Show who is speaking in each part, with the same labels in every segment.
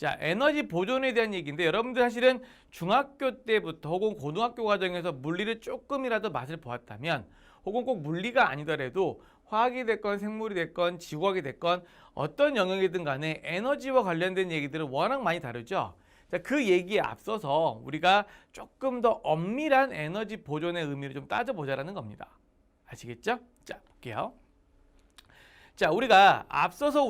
Speaker 1: 자, 에너지 보존에 대한 얘기인데 여러분들 사실은 중학교 때부터 혹은 고등학교 과정에서 물리를 조금이라도 맛을 보았다면 혹은 꼭 물리가 아니더라도 화학이 됐건 생물이 됐건 지구학이 됐건 어떤 영역이든 간에 에너지와 관련된 얘기들은 워낙 많이 다루죠. 자, 그 얘기에 앞서서 우리가 조금 더 엄밀한 에너지 보존의 의미를 좀 따져보자라는 겁니다. 아시겠죠? 자, 볼게요. 자, 우리가 앞서서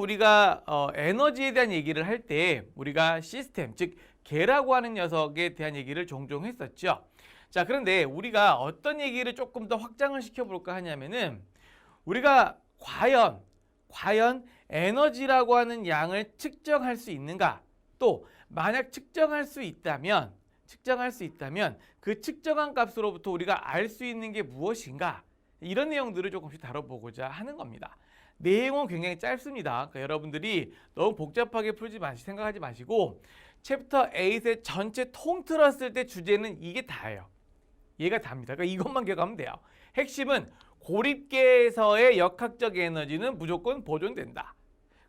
Speaker 1: 에너지에 대한 얘기를 할 때 우리가 시스템, 즉 개라고 하는 녀석에 대한 얘기를 종종 했었죠. 자, 그런데 우리가 어떤 얘기를 조금 더 확장을 시켜볼까 하냐면은 우리가 과연 에너지라고 하는 양을 측정할 수 있는가? 또 만약 측정할 수 있다면 그 측정한 값으로부터 우리가 알 수 있는 게 무엇인가? 이런 내용들을 조금씩 다뤄보고자 하는 겁니다. 내용은 굉장히 짧습니다. 그러니까 여러분들이 너무 복잡하게 생각하지 마시고 챕터 8의 전체 통틀었을 때 주제는 이게 다예요. 얘가 답니다. 그러니까 이것만 기억하면 돼요. 핵심은 고립계에서의 역학적 에너지는 무조건 보존된다.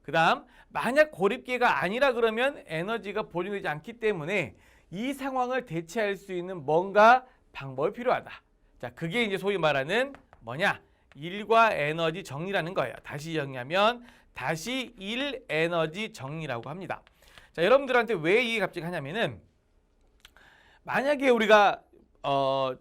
Speaker 1: 그 다음 만약 고립계가 아니라 그러면 에너지가 보존되지 않기 때문에 이 상황을 대체할 수 있는 뭔가 방법이 필요하다. 자, 그게 이제 소위 말하는 뭐냐? 일과 에너지 정리라는 거예요. 다시 정리하면 다시 일 에너지 정리라고 합니다. 자, 여러분들한테 왜 이게 갑자기 하냐면은 만약에 우리가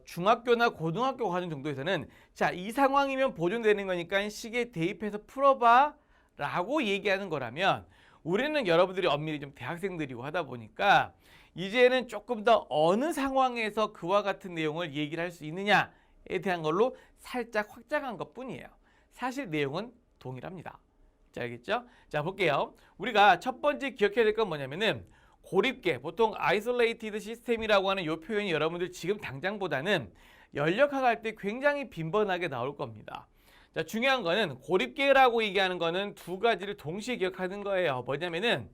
Speaker 1: 중학교나 고등학교 과정 정도에서는 자, 이 상황이면 보존되는 거니까 식에 대입해서 풀어봐 라고 얘기하는 거라면 우리는 여러분들이 엄밀히 좀 대학생들이고 하다 보니까 이제는 조금 더 어느 상황에서 그와 같은 내용을 얘기를 할 수 있느냐에 대한 걸로 살짝 확장한 것 뿐이에요. 사실 내용은 동일합니다. 자, 알겠죠? 자, 볼게요. 우리가 첫 번째 기억해야 될 건 뭐냐면은 고립계, 보통 isolated system이라고 하는 이 표현이 여러분들 지금 당장보다는 연력학 할 때 굉장히 빈번하게 나올 겁니다. 자, 중요한 거는 고립계라고 얘기하는 거는 두 가지를 동시에 기억하는 거예요. 뭐냐면은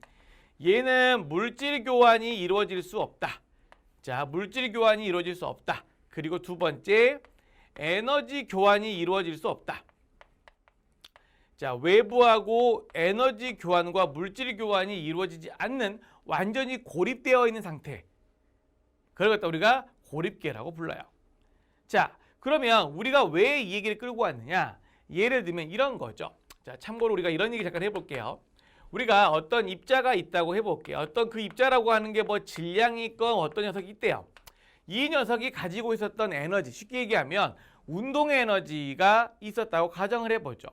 Speaker 1: 얘는 물질 교환이 이루어질 수 없다. 자, 물질 교환이 이루어질 수 없다. 그리고 두 번째, 에너지 교환이 이루어질 수 없다. 자, 외부하고 에너지 교환과 물질 교환이 이루어지지 않는 완전히 고립되어 있는 상태. 그걸 갖다 우리가 고립계라고 불러요. 자, 그러면 우리가 왜 이 얘기를 끌고 왔느냐? 예를 들면 이런 거죠. 자, 참고로 우리가 이런 얘기 잠깐 해볼게요. 우리가 어떤 입자가 있다고 해볼게요. 어떤 그 입자라고 하는 게 뭐 질량이 있건 어떤 녀석이 있대요. 이 녀석이 가지고 있었던 에너지, 쉽게 얘기하면 운동의 에너지가 있었다고 가정을 해보죠.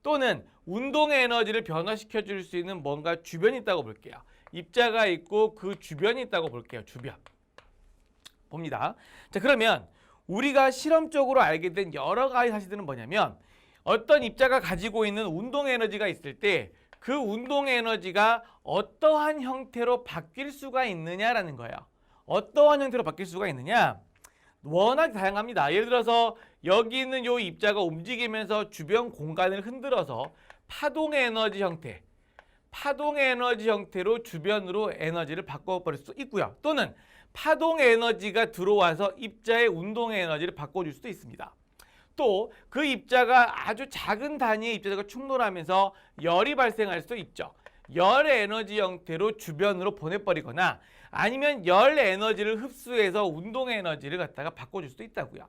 Speaker 1: 또는 운동의 에너지를 변화시켜 줄 수 있는 뭔가 주변이 있다고 볼게요. 입자가 있고 그 주변이 있다고 볼게요. 주변. 봅니다. 자, 그러면 우리가 실험적으로 알게 된 여러 가지 사실들은 뭐냐면 어떤 입자가 가지고 있는 운동 에너지가 있을 때 그 운동 에너지가 어떠한 형태로 바뀔 수가 있느냐라는 거예요. 어떠한 형태로 바뀔 수가 있느냐? 워낙 다양합니다. 예를 들어서 여기 있는 이 입자가 움직이면서 주변 공간을 흔들어서 파동의 에너지 형태로 주변으로 에너지를 바꿔버릴 수도 있고요. 또는 파동의 에너지가 들어와서 입자의 운동의 에너지를 바꿔줄 수도 있습니다. 또 그 입자가 아주 작은 단위의 입자들과 충돌하면서 열이 발생할 수도 있죠. 열 에너지 형태로 주변으로 보내버리거나 아니면 열 에너지를 흡수해서 운동의 에너지를 갖다가 바꿔줄 수도 있다고요.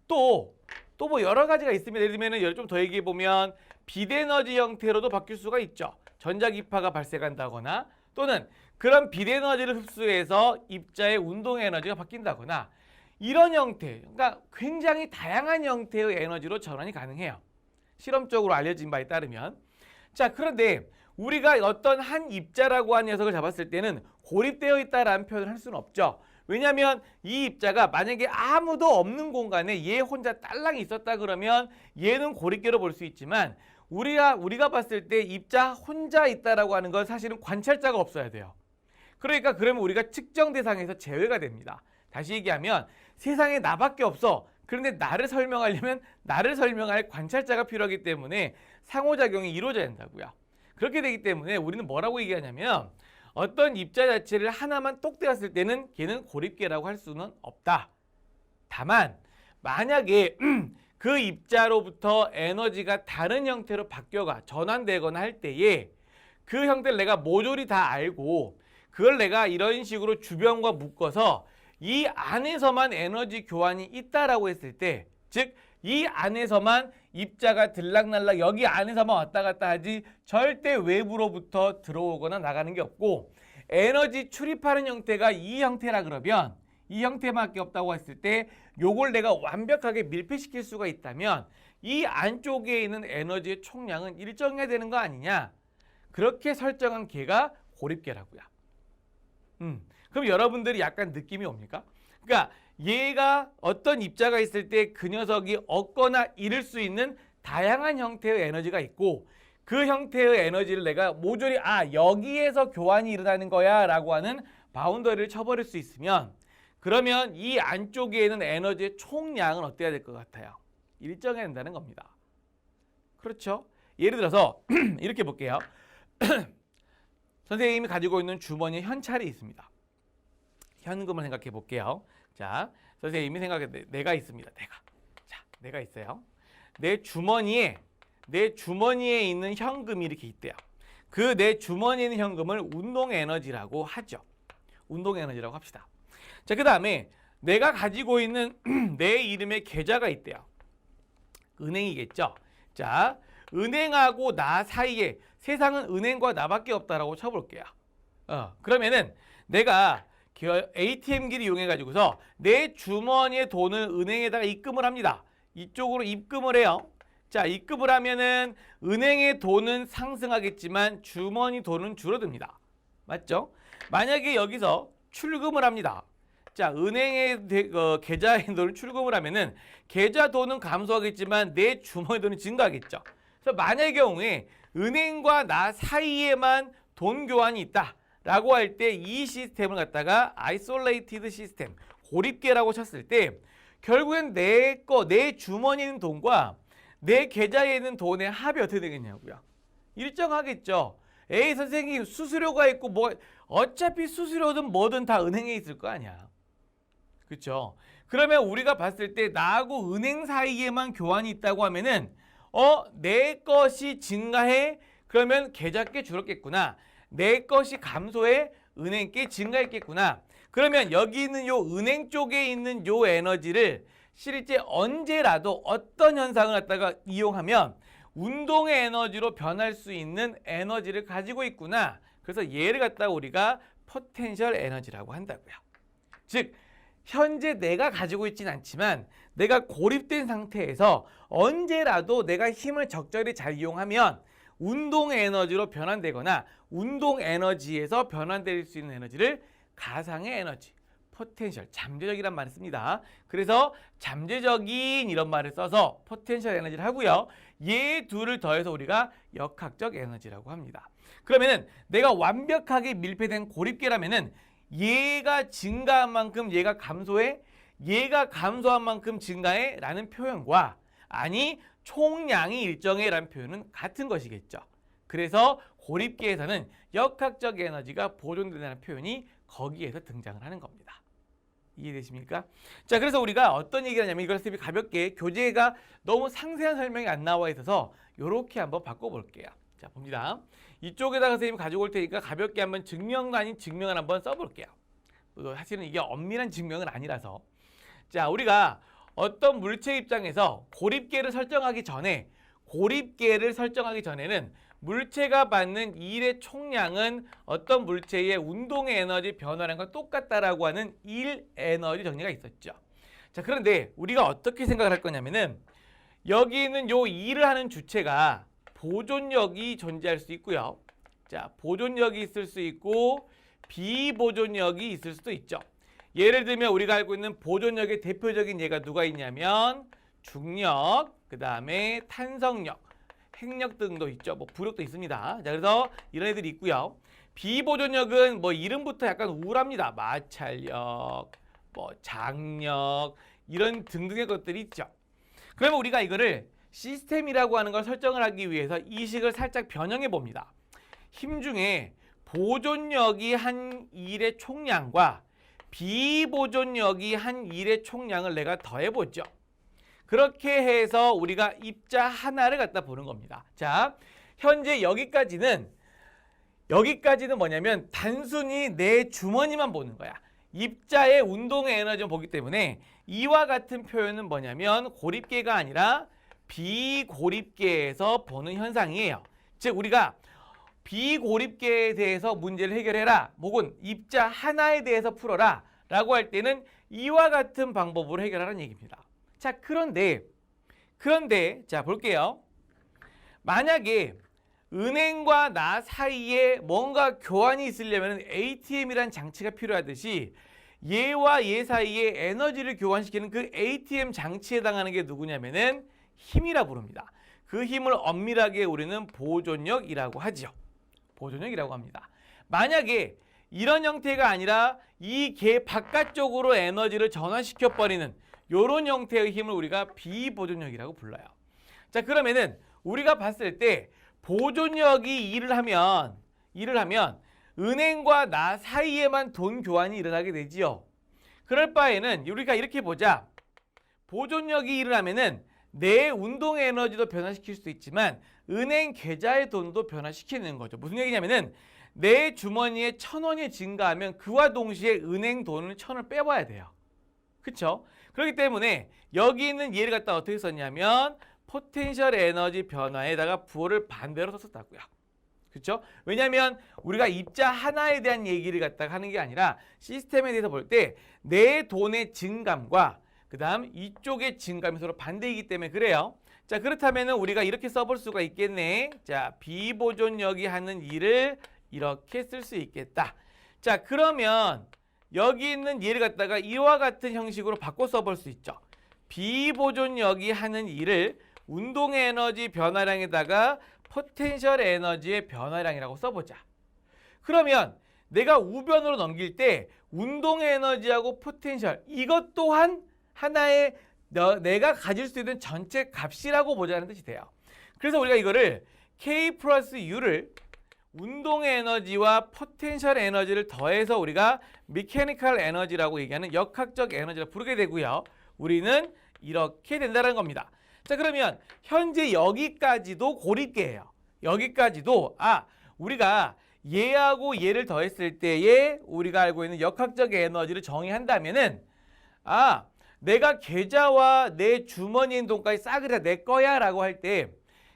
Speaker 1: 또 뭐 여러 가지가 있습니다. 예를 들면 열 좀 더 얘기해 보면 빛에너지 형태로도 바뀔 수가 있죠. 전자기파가 발생한다거나 또는 그런 빛에너지를 흡수해서 입자의 운동의 에너지가 바뀐다거나 이런 형태, 그러니까 굉장히 다양한 형태의 에너지로 전환이 가능해요. 실험적으로 알려진 바에 따르면. 자, 그런데 우리가 어떤 한 입자라고 하는 녀석을 잡았을 때는 고립되어 있다라는 표현을 할 수는 없죠. 왜냐하면 이 입자가 만약에 아무도 없는 공간에 얘 혼자 딸랑이 있었다 그러면 얘는 고립계로 볼 수 있지만 우리가 봤을 때 입자 혼자 있다라고 하는 건 사실은 관찰자가 없어야 돼요. 그러니까 그러면 우리가 측정 대상에서 제외가 됩니다. 다시 얘기하면 세상에 나밖에 없어. 그런데 나를 설명하려면 나를 설명할 관찰자가 필요하기 때문에 상호작용이 이루어져야 된다고요. 그렇게 되기 때문에 우리는 뭐라고 얘기하냐면 어떤 입자 자체를 하나만 똑 떼었을 때는 걔는 고립계라고 할 수는 없다. 다만 만약에 그 입자로부터 에너지가 다른 형태로 바뀌어가 전환되거나 할 때에 그 형태를 내가 모조리 다 알고 그걸 내가 이런 식으로 주변과 묶어서 이 안에서만 에너지 교환이 있다라고 했을 때, 즉 이 안에서만 입자가 들락날락 여기 안에서만 왔다 갔다 하지 절대 외부로부터 들어오거나 나가는 게 없고, 에너지 출입하는 형태가 이 형태라 그러면 이 형태밖에 없다고 했을 때 요걸 내가 완벽하게 밀폐시킬 수가 있다면 이 안쪽에 있는 에너지의 총량은 일정해야 되는 거 아니냐. 그렇게 설정한 개가 고립계라고요. 그럼 여러분들이 약간 느낌이 옵니까? 그러니까 얘가 어떤 입자가 있을 때 그 녀석이 얻거나 잃을 수 있는 다양한 형태의 에너지가 있고, 그 형태의 에너지를 내가 모조리 여기에서 교환이 일어나는 거야 라고 하는 바운더리를 쳐버릴 수 있으면, 그러면 이 안쪽에 있는 에너지의 총량은 어때야 될 것 같아요? 일정해야 된다는 겁니다. 그렇죠? 예를 들어서 이렇게 볼게요. 선생님이 가지고 있는 주머니에 현찰이 있습니다. 현금을 생각해 볼게요. 자, 선생님이 생각해, 내가 있습니다. 내가 있어요. 내 주머니에 있는 현금이 이렇게 있대요. 그 내 주머니에 있는 현금을 운동 에너지라고 하죠. 운동 에너지라고 합시다. 자, 그 다음에 내가 가지고 있는 내 이름의 계좌가 있대요. 은행이겠죠. 자, 은행하고 나 사이에 세상은 은행과 나밖에 없다라고 쳐볼게요. 그러면은 내가 ATM기를 이용해 가지고서 내 주머니의 돈을 은행에다가 입금을 합니다. 이쪽으로 입금을 해요. 자, 입금을 하면은 은행의 돈은 상승하겠지만 주머니 돈은 줄어듭니다. 맞죠? 만약에 여기서 출금을 합니다. 자, 은행의 계좌에 돈을 출금을 하면은 계좌 돈은 감소하겠지만 내 주머니 돈은 증가하겠죠. 그래서 만약의 경우에 은행과 나 사이에만 돈 교환이 있다 라고 할 때 이 시스템을 갖다가 아이솔레이티드 시스템, 고립계라고 쳤을 때 결국엔 내 주머니에 있는 돈과 내 계좌에 있는 돈의 합이 어떻게 되겠냐고요. 일정하겠죠. 에이 선생님, 수수료가 있고 뭐 어차피 수수료든 뭐든 다 은행에 있을 거 아니야. 그렇죠? 그러면 우리가 봤을 때 나하고 은행 사이에만 교환이 있다고 하면은 내 것이 증가해. 그러면 계좌께 줄었겠구나. 내 것이 감소해. 은행께 증가했겠구나. 그러면 여기 있는 요 은행 쪽에 있는 요 에너지를 실제 언제라도 어떤 현상을 갖다가 이용하면 운동의 에너지로 변할 수 있는 에너지를 가지고 있구나. 그래서 얘를 갖다가 우리가 포텐셜 에너지라고 한다고요. 즉 현재 내가 가지고 있진 않지만 내가 고립된 상태에서 언제라도 내가 힘을 적절히 잘 이용하면 운동 에너지로 변환되거나 운동 에너지에서 변환될 수 있는 에너지를 가상의 에너지, 포텐셜, 잠재적이란 말을 씁니다. 그래서 잠재적인 이런 말을 써서 포텐셜 에너지를 하고요. 얘 둘을 더해서 우리가 역학적 에너지라고 합니다. 그러면은 내가 완벽하게 밀폐된 고립계라면은 얘가 증가한 만큼 얘가 감소해, 얘가 감소한 만큼 증가해 라는 표현과 아니 총량이 일정해 라는 표현은 같은 것이겠죠. 그래서 고립계에서는 역학적 에너지가 보존된다는 표현이 거기에서 등장을 하는 겁니다. 이해되십니까? 자, 그래서 우리가 어떤 얘기를 하냐면 이걸 가볍게 교재가 너무 상세한 설명이 안 나와 있어서 이렇게 한번 바꿔볼게요. 자, 봅니다. 이쪽에다가 선생님이 가지고 올 테니까 가볍게 한번 증명도 아닌 증명을 한번 써볼게요. 사실은 이게 엄밀한 증명은 아니라서. 자, 우리가 어떤 물체 입장에서 고립계를 설정하기 전에는 물체가 받는 일의 총량은 어떤 물체의 운동의 에너지 변화량과 똑같다라고 하는 일 에너지 정리가 있었죠. 자, 그런데 우리가 어떻게 생각을 할 거냐면은 여기 있는 요 일을 하는 주체가 보존력이 존재할 수 있고요. 자, 보존력이 있을 수 있고 비보존력이 있을 수도 있죠. 예를 들면 우리가 알고 있는 보존력의 대표적인 예가 누가 있냐면 중력, 그 다음에 탄성력, 핵력 등도 있죠. 뭐 부력도 있습니다. 자, 그래서 이런 애들이 있고요. 비보존력은 뭐 이름부터 약간 우울합니다. 마찰력, 뭐 장력 이런 등등의 것들이 있죠. 그러면 우리가 이거를 시스템이라고 하는 걸 설정을 하기 위해서 이 식을 살짝 변형해 봅니다. 힘 중에 보존력이 한 일의 총량과 비보존력이 한 일의 총량을 내가 더해보죠. 그렇게 해서 우리가 입자 하나를 갖다 보는 겁니다. 자, 현재 여기까지는 여기까지는 뭐냐면 단순히 내 주머니만 보는 거야. 입자의 운동의 에너지만 보기 때문에 이와 같은 표현은 뭐냐면 고립계가 아니라 비고립계에서 보는 현상이에요. 즉 우리가 비고립계에 대해서 문제를 해결해라, 혹은 입자 하나에 대해서 풀어라 라고 할 때는 이와 같은 방법으로 해결하라는 얘기입니다. 자, 그런데 자 볼게요. 만약에 은행과 나 사이에 뭔가 교환이 있으려면 ATM이란 장치가 필요하듯이 얘와 얘 사이에 에너지를 교환시키는 그 ATM 장치에 해당하는 게 누구냐면은 힘이라 부릅니다. 그 힘을 엄밀하게 우리는 보존력이라고 하죠. 보존력이라고 합니다. 만약에 이런 형태가 아니라 이 개 바깥쪽으로 에너지를 전환시켜 버리는 이런 형태의 힘을 우리가 비보존력이라고 불러요. 자, 그러면은 우리가 봤을 때 보존력이 일을 하면 은행과 나 사이에만 돈 교환이 일어나게 되지요. 그럴 바에는 우리가 이렇게 보자. 보존력이 일을 하면은 내 운동 에너지도 변화시킬 수도 있지만 은행 계좌의 돈도 변화시키는 거죠. 무슨 얘기냐면은 내 주머니에 1,000원이 증가하면 그와 동시에 은행 돈을 1,000원을 빼와야 돼요. 그렇죠? 그렇기 때문에 여기 있는 얘를 갖다 어떻게 썼냐면 포텐셜 에너지 변화에다가 부호를 반대로 썼다고요. 그렇죠? 왜냐하면 우리가 입자 하나에 대한 얘기를 갖다가 하는 게 아니라 시스템에 대해서 볼 때 내 돈의 증감과 그 다음 이쪽의 증감이 서로 반대이기 때문에 그래요. 자, 그렇다면 우리가 이렇게 써볼 수가 있겠네. 자, 비보존력이 하는 일을 이렇게 쓸 수 있겠다. 자, 그러면 여기 있는 얘를 갖다가 이와 같은 형식으로 바꿔 써볼 수 있죠. 비보존력이 하는 일을 운동의 에너지 변화량에다가 포텐셜 에너지의 변화량이라고 써보자. 그러면 내가 우변으로 넘길 때 운동의 에너지하고 포텐셜 이것 또한 하나의 내가 가질 수 있는 전체 값이라고 보자는 뜻이 돼요. 그래서 우리가 이거를 K 플러스 U를 운동의 에너지와 포텐셜 에너지를 더해서 우리가 미케니컬 에너지라고 얘기하는 역학적 에너지를 부르게 되고요. 우리는 이렇게 된다는 겁니다. 자, 그러면 현재 여기까지도 고립계예요. 여기까지도 우리가 얘하고 얘를 더했을 때에 우리가 알고 있는 역학적 에너지를 정의한다면은 내가 계좌와 내 주머니에 있는 돈까지 싸그리 다 내 거야 라고 할 때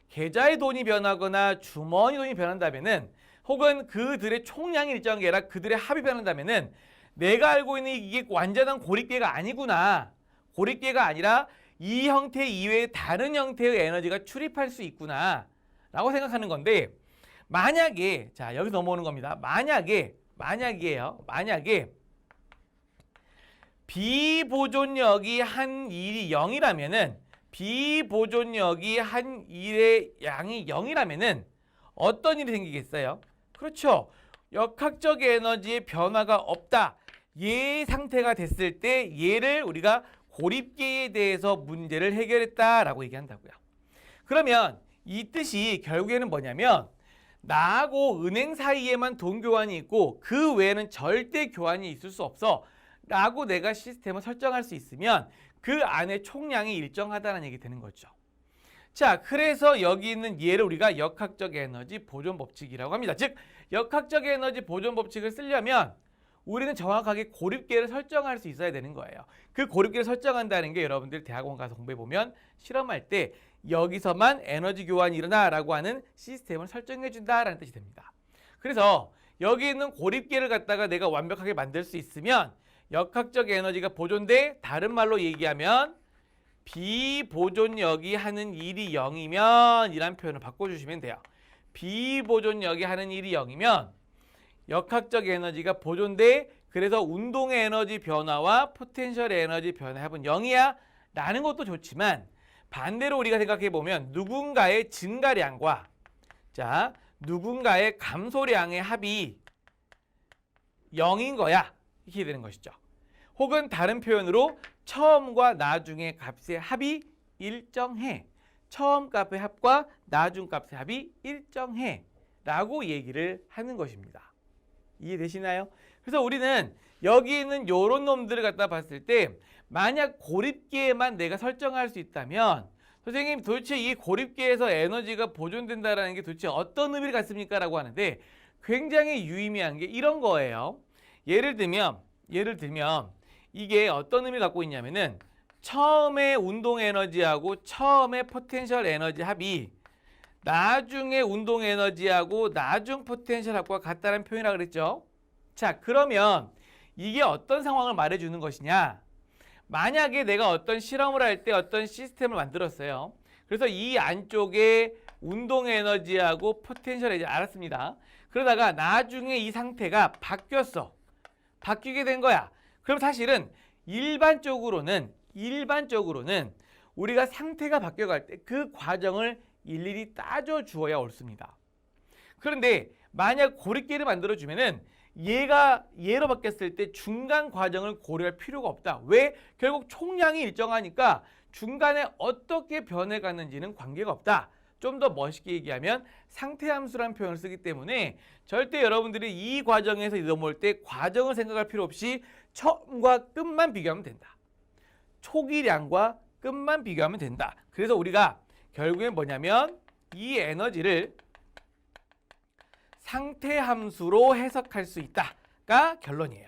Speaker 1: 계좌의 돈이 변하거나 주머니 돈이 변한다면은 혹은 그들의 총량이 일정한 게 아니라 그들의 합이 변한다면은 내가 알고 있는 이게 완전한 고립계가 아니구나. 고립계가 아니라 이 형태 이외에 다른 형태의 에너지가 출입할 수 있구나 라고 생각하는 건데, 만약에 자 여기 넘어오는 겁니다. 만약이에요. 만약에 비보존력이 한 일이 0이라면은 비보존력이 한 일의 양이 0이라면은 어떤 일이 생기겠어요? 그렇죠. 역학적 에너지의 변화가 없다. 얘 상태가 됐을 때 얘를 우리가 고립계에 대해서 문제를 해결했다라고 얘기한다고요. 그러면 이 뜻이 결국에는 뭐냐면 나하고 은행 사이에만 돈 교환이 있고 그 외에는 절대 교환이 있을 수 없어 라고 내가 시스템을 설정할 수 있으면 그 안에 총량이 일정하다는 얘기 되는 거죠. 자, 그래서 여기 있는 얘를 우리가 역학적 에너지 보존 법칙이라고 합니다. 즉 역학적 에너지 보존 법칙을 쓰려면 우리는 정확하게 고립계를 설정할 수 있어야 되는 거예요. 그 고립계를 설정한다는 게 여러분들 대학원 가서 공부해보면 실험할 때 여기서만 에너지 교환이 일어나라고 하는 시스템을 설정해 준다라는 뜻이 됩니다. 그래서 여기 있는 고립계를 갖다가 내가 완벽하게 만들 수 있으면 역학적 에너지가 보존돼, 다른 말로 얘기하면 비보존력이 하는 일이 0이면 이란 표현을 바꿔주시면 돼요. 비보존력이 하는 일이 0이면 역학적 에너지가 보존돼, 그래서 운동의 에너지 변화와 포텐셜 에너지 변화의 합은 0이야 라는 것도 좋지만 반대로 우리가 생각해 보면 누군가의 증가량과 누군가의 감소량의 합이 0인 거야 이렇게 되는 것이죠. 혹은 다른 표현으로 처음과 나중의 값의 합이 일정해. 처음 값의 합과 나중 값의 합이 일정해 라고 얘기를 하는 것입니다. 이해되시나요? 그래서 우리는 여기 있는 요런 놈들을 갖다 봤을 때 만약 고립계에만 내가 설정할 수 있다면 선생님 도대체 이 고립계에서 에너지가 보존된다는 게 도대체 어떤 의미를 갖습니까? 라고 하는데 굉장히 유의미한 게 이런 거예요. 예를 들면 이게 어떤 의미를 갖고 있냐면은 처음에 운동 에너지하고 처음에 포텐셜 에너지 합이 나중에 운동 에너지하고 나중 포텐셜 합과 같다는 표현이라고 그랬죠. 자, 그러면 이게 어떤 상황을 말해주는 것이냐? 만약에 내가 어떤 실험을 할 때 어떤 시스템을 만들었어요. 그래서 이 안쪽에 운동 에너지하고 포텐셜 에너지 알았습니다. 그러다가 나중에 이 상태가 바뀌었어. 바뀌게 된 거야. 그럼 사실은 일반적으로는 우리가 상태가 바뀌어갈 때 그 과정을 일일이 따져 주어야 옳습니다. 그런데 만약 고립계를 만들어주면은 얘가 얘로 바뀌었을 때 중간 과정을 고려할 필요가 없다. 왜? 결국 총량이 일정하니까 중간에 어떻게 변해갔는지는 관계가 없다. 좀 더 멋있게 얘기하면 상태함수라는 표현을 쓰기 때문에 절대 여러분들이 이 과정에서 넘어올 때 과정을 생각할 필요 없이 처음과 끝만 비교하면 된다. 초기량과 끝만 비교하면 된다. 그래서 우리가 결국엔 뭐냐면 이 에너지를 상태함수로 해석할 수 있다가 결론이에요.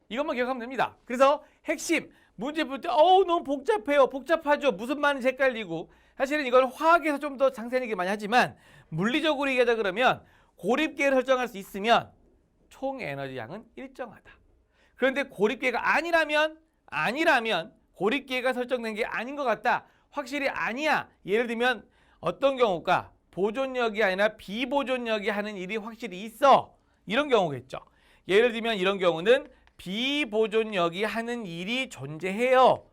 Speaker 1: 이것만 기억하면 됩니다. 그래서 핵심 문제 풀 때 너무 복잡해요. 복잡하죠. 무슨 말인지 헷갈리고 사실은 이걸 화학에서 좀 더 상세한 얘기 많이 하지만 물리적으로 얘기하자 그러면 고립계를 설정할 수 있으면 총 에너지 양은 일정하다. 그런데 고립계가 아니라면 고립계가 설정된 게 아닌 것 같다. 확실히 아니야. 예를 들면 어떤 경우가 보존력이 아니라 비보존력이 하는 일이 확실히 있어. 이런 경우겠죠. 예를 들면 이런 경우는 비보존력이 하는 일이 존재해요.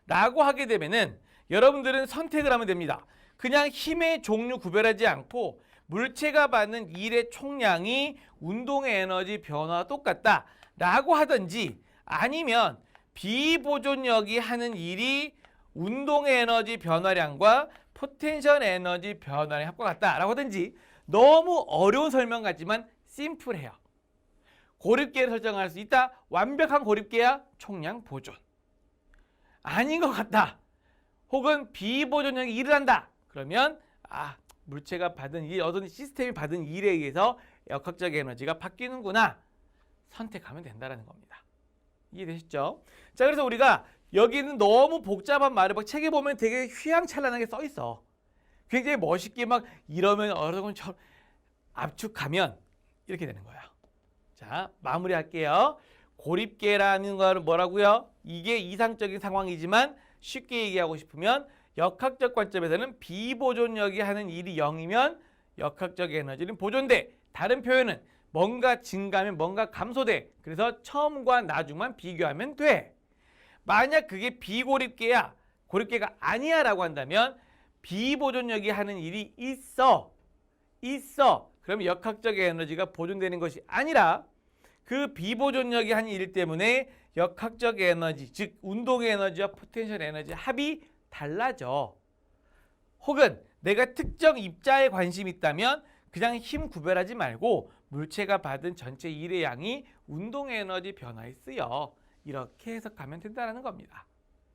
Speaker 1: 라고 하게 되면은 여러분들은 선택을 하면 됩니다. 그냥 힘의 종류 구별하지 않고 물체가 받는 일의 총량이 운동의 에너지 변화와 똑같다. 라고 하든지 아니면 비보존력이 하는 일이 운동의 에너지 변화량과 포텐셜 에너지 변화량의 합과 같다라고 하든지 너무 어려운 설명 같지만 심플해요. 고립계를 설정할 수 있다. 완벽한 고립계야 총량 보존. 아닌 것 같다. 혹은 비보존력이 일을 한다. 그러면 물체가 받은 일, 어떤 시스템이 받은 일에 의해서 역학적 에너지가 바뀌는구나. 선택하면 된다는 겁니다. 이해되시죠? 자, 그래서 우리가 여기는 너무 복잡한 말을 막 책에 보면 되게 휘황찬란하게 써 있어. 굉장히 멋있게 막 이러면 어려운처럼 압축하면 이렇게 되는 거야. 자, 마무리할게요. 고립계라는 거는 뭐라고요? 이게 이상적인 상황이지만 쉽게 얘기하고 싶으면 역학적 관점에서는 비보존력이 하는 일이 0이면 역학적 에너지는 보존돼. 다른 표현은 뭔가 증가하면 뭔가 감소돼. 그래서 처음과 나중만 비교하면 돼. 만약 그게 비고립계야, 고립계가 아니야 라고 한다면 비보존력이 하는 일이 있어. 그럼 역학적 에너지가 보존되는 것이 아니라 그 비보존력이 하는 일 때문에 역학적 에너지, 즉 운동의 에너지와 포텐셜 에너지 합이 달라져. 혹은 내가 특정 입자에 관심이 있다면 그냥 힘 구별하지 말고 물체가 받은 전체 일의 양이 운동의 에너지 변화에 쓰여. 이렇게 해석하면 된다는 겁니다.